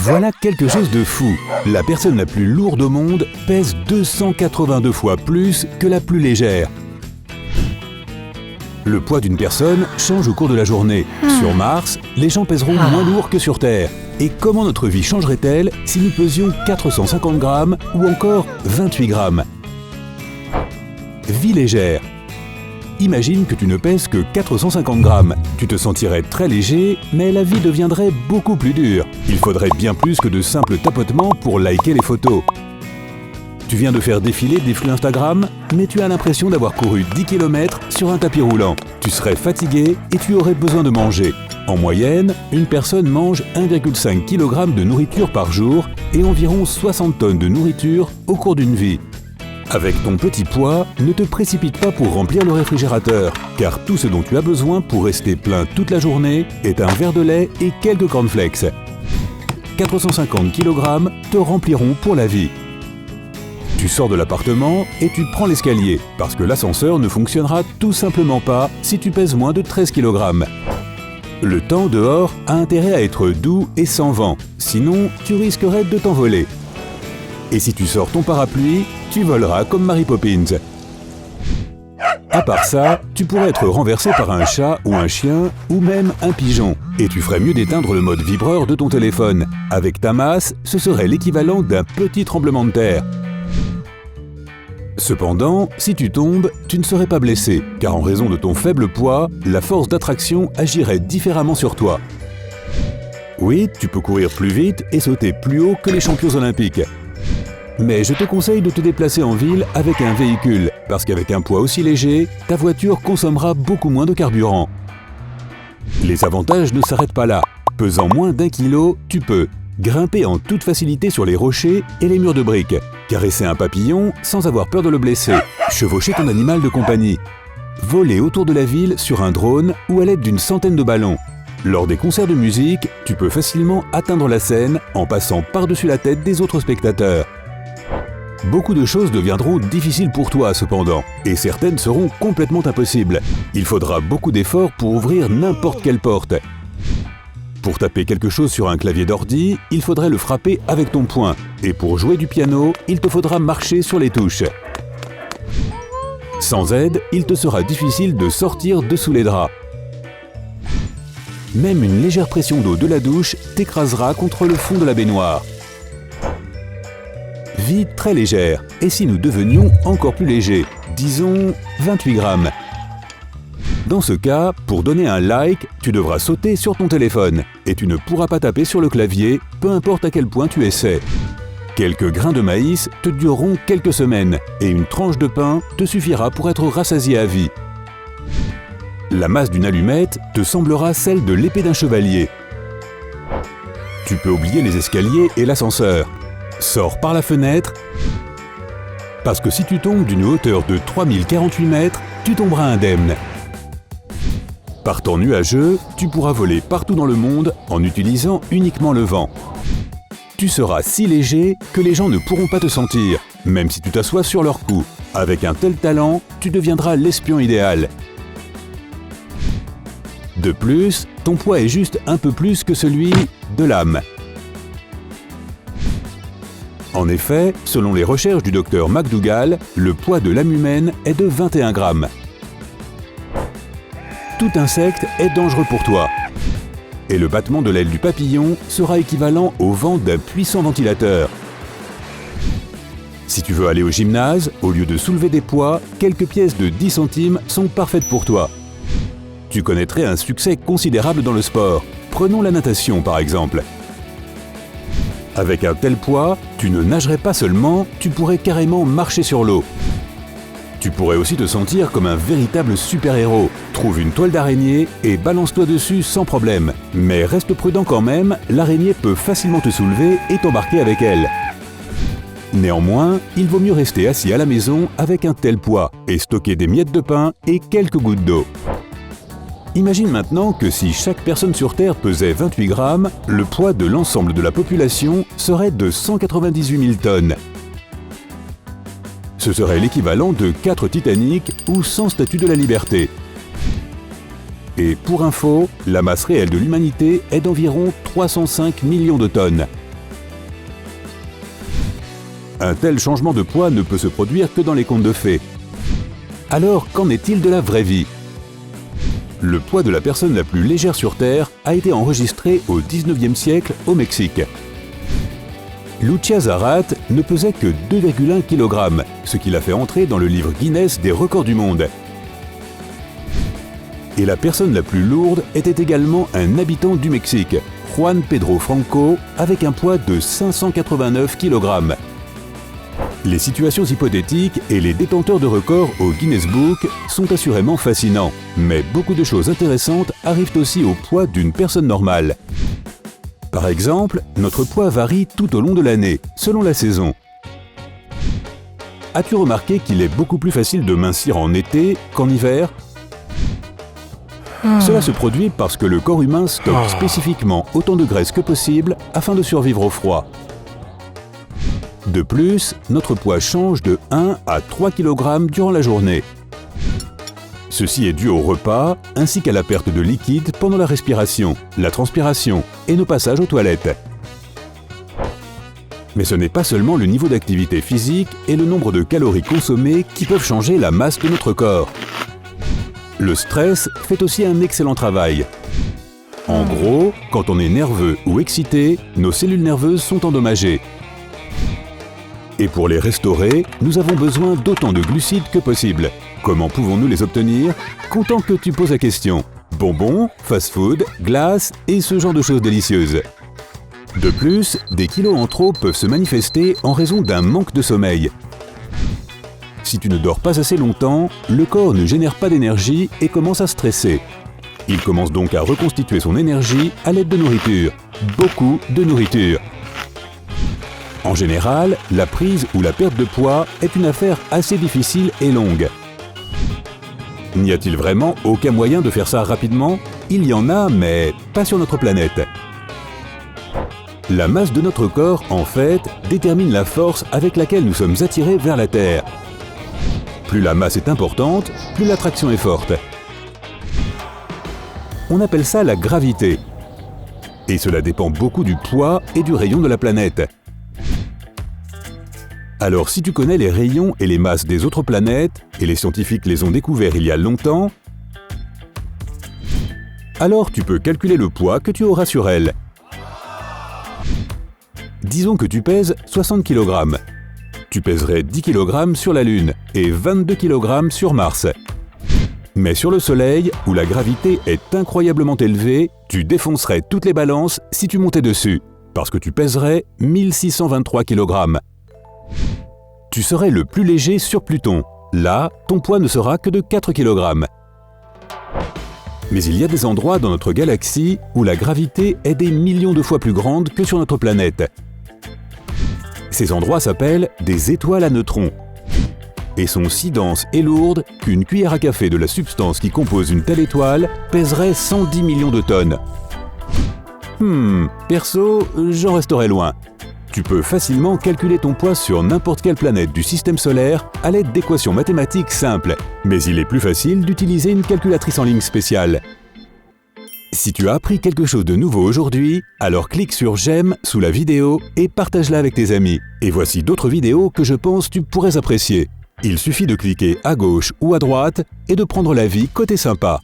Voilà quelque chose de fou. La personne la plus lourde au monde pèse 282 fois plus que la plus légère. Le poids d'une personne change au cours de la journée. Sur Mars, les gens pèseront moins lourd que sur Terre. Et comment notre vie changerait-elle si nous pesions 450 grammes ou encore 28 grammes? Vie légère. Imagine que tu ne pèses que 450 grammes. Tu te sentirais très léger, mais la vie deviendrait beaucoup plus dure. Il faudrait bien plus que de simples tapotements pour liker les photos. Tu viens de faire défiler des flux Instagram, mais tu as l'impression d'avoir couru 10 km sur un tapis roulant. Tu serais fatigué et tu aurais besoin de manger. En moyenne, une personne mange 1,5 kg de nourriture par jour et environ 60 tonnes de nourriture au cours d'une vie. Avec ton petit poids, ne te précipite pas pour remplir le réfrigérateur, car tout ce dont tu as besoin pour rester plein toute la journée est un verre de lait et quelques cornflakes. 450 kg te rempliront pour la vie. Tu sors de l'appartement et tu prends l'escalier, parce que l'ascenseur ne fonctionnera tout simplement pas si tu pèses moins de 13 kg. Le temps dehors a intérêt à être doux et sans vent, sinon tu risquerais de t'envoler. Et si tu sors ton parapluie, tu voleras comme Mary Poppins. À part ça, tu pourrais être renversé par un chat ou un chien ou même un pigeon. Et tu ferais mieux d'éteindre le mode vibreur de ton téléphone. Avec ta masse, ce serait l'équivalent d'un petit tremblement de terre. Cependant, si tu tombes, tu ne serais pas blessé, car en raison de ton faible poids, la force d'attraction agirait différemment sur toi. Oui, tu peux courir plus vite et sauter plus haut que les champions olympiques. Mais je te conseille de te déplacer en ville avec un véhicule, parce qu'avec un poids aussi léger, ta voiture consommera beaucoup moins de carburant. Les avantages ne s'arrêtent pas là. Pesant moins d'1 kilo, tu peux grimper en toute facilité sur les rochers et les murs de briques, caresser un papillon sans avoir peur de le blesser, chevaucher ton animal de compagnie, voler autour de la ville sur un drone ou à l'aide d'une centaine de ballons. Lors des concerts de musique, tu peux facilement atteindre la scène en passant par-dessus la tête des autres spectateurs. Beaucoup de choses deviendront difficiles pour toi cependant, et certaines seront complètement impossibles. Il faudra beaucoup d'efforts pour ouvrir n'importe quelle porte. Pour taper quelque chose sur un clavier d'ordi, il faudrait le frapper avec ton poing. Et pour jouer du piano, il te faudra marcher sur les touches. Sans aide, il te sera difficile de sortir de sous les draps. Même une légère pression d'eau de la douche t'écrasera contre le fond de la baignoire. Vie très légère. Et si nous devenions encore plus légers, disons 28 grammes. Dans ce cas, pour donner un like, tu devras sauter sur ton téléphone et tu ne pourras pas taper sur le clavier, peu importe à quel point tu essaies. Quelques grains de maïs te dureront quelques semaines et une tranche de pain te suffira pour être rassasié à vie. La masse d'une allumette te semblera celle de l'épée d'un chevalier. Tu peux oublier les escaliers et l'ascenseur. Sors par la fenêtre, parce que si tu tombes d'une hauteur de 3048 mètres, tu tomberas indemne. Par temps nuageux, tu pourras voler partout dans le monde en utilisant uniquement le vent. Tu seras si léger que les gens ne pourront pas te sentir, même si tu t'assois sur leur cou. Avec un tel talent, tu deviendras l'espion idéal. De plus, ton poids est juste un peu plus que celui de l'âme. En effet, selon les recherches du docteur McDougall, le poids de l'âme humaine est de 21 grammes. Tout insecte est dangereux pour toi. Et le battement de l'aile du papillon sera équivalent au vent d'un puissant ventilateur. Si tu veux aller au gymnase, au lieu de soulever des poids, quelques pièces de 10 centimes sont parfaites pour toi. Tu connaîtrais un succès considérable dans le sport. Prenons la natation par exemple. Avec un tel poids, tu ne nagerais pas seulement, tu pourrais carrément marcher sur l'eau. Tu pourrais aussi te sentir comme un véritable super-héros. Trouve une toile d'araignée et balance-toi dessus sans problème. Mais reste prudent quand même, l'araignée peut facilement te soulever et t'embarquer avec elle. Néanmoins, il vaut mieux rester assis à la maison avec un tel poids et stocker des miettes de pain et quelques gouttes d'eau. Imagine maintenant que si chaque personne sur Terre pesait 28 grammes, le poids de l'ensemble de la population serait de 198 000 tonnes. Ce serait l'équivalent de 4 Titanic ou 100 statues de la liberté. Et pour info, la masse réelle de l'humanité est d'environ 305 millions de tonnes. Un tel changement de poids ne peut se produire que dans les contes de fées. Alors, qu'en est-il de la vraie vie? Le poids de la personne la plus légère sur Terre a été enregistré au XIXe siècle au Mexique. Lucia Zarat ne pesait que 2,1 kg, ce qui l'a fait entrer dans le livre Guinness des records du monde. Et la personne la plus lourde était également un habitant du Mexique, Juan Pedro Franco, avec un poids de 589 kg. Les situations hypothétiques et les détenteurs de records au Guinness Book sont assurément fascinants, mais beaucoup de choses intéressantes arrivent aussi au poids d'une personne normale. Par exemple, notre poids varie tout au long de l'année, selon la saison. As-tu remarqué qu'il est beaucoup plus facile de mincir en été qu'en hiver? Cela se produit parce que le corps humain stocke spécifiquement autant de graisse que possible afin de survivre au froid. De plus, notre poids change de 1 à 3 kg durant la journée. Ceci est dû au repas ainsi qu'à la perte de liquide pendant la respiration, la transpiration et nos passages aux toilettes. Mais ce n'est pas seulement le niveau d'activité physique et le nombre de calories consommées qui peuvent changer la masse de notre corps. Le stress fait aussi un excellent travail. En gros, quand on est nerveux ou excité, nos cellules nerveuses sont endommagées. Et pour les restaurer, nous avons besoin d'autant de glucides que possible. Comment pouvons-nous les obtenir? Content que tu poses la question. Bonbons, fast-food, glace et ce genre de choses délicieuses. De plus, des kilos en trop peuvent se manifester en raison d'un manque de sommeil. Si tu ne dors pas assez longtemps, le corps ne génère pas d'énergie et commence à stresser. Il commence donc à reconstituer son énergie à l'aide de nourriture. Beaucoup de nourriture. En général, la prise ou la perte de poids est une affaire assez difficile et longue. N'y a-t-il vraiment aucun moyen de faire ça rapidement? Il y en a, mais pas sur notre planète. La masse de notre corps, en fait, détermine la force avec laquelle nous sommes attirés vers la Terre. Plus la masse est importante, plus l'attraction est forte. On appelle ça la gravité. Et cela dépend beaucoup du poids et du rayon de la planète. Alors si tu connais les rayons et les masses des autres planètes, et les scientifiques les ont découverts il y a longtemps, alors tu peux calculer le poids que tu auras sur elles. Disons que tu pèses 60 kg. Tu pèserais 10 kg sur la Lune et 22 kg sur Mars. Mais sur le Soleil, où la gravité est incroyablement élevée, tu défoncerais toutes les balances si tu montais dessus, parce que tu pèserais 1623 kg. Tu serais le plus léger sur Pluton. Là, ton poids ne sera que de 4 kg. Mais il y a des endroits dans notre galaxie où la gravité est des millions de fois plus grande que sur notre planète. Ces endroits s'appellent des étoiles à neutrons et sont si denses et lourdes qu'une cuillère à café de la substance qui compose une telle étoile pèserait 110 millions de tonnes. Perso, j'en resterai loin. Tu peux facilement calculer ton poids sur n'importe quelle planète du système solaire à l'aide d'équations mathématiques simples, mais il est plus facile d'utiliser une calculatrice en ligne spéciale. Si tu as appris quelque chose de nouveau aujourd'hui, alors clique sur j'aime sous la vidéo et partage-la avec tes amis. Et voici d'autres vidéos que je pense tu pourrais apprécier. Il suffit de cliquer à gauche ou à droite et de prendre la vie côté sympa.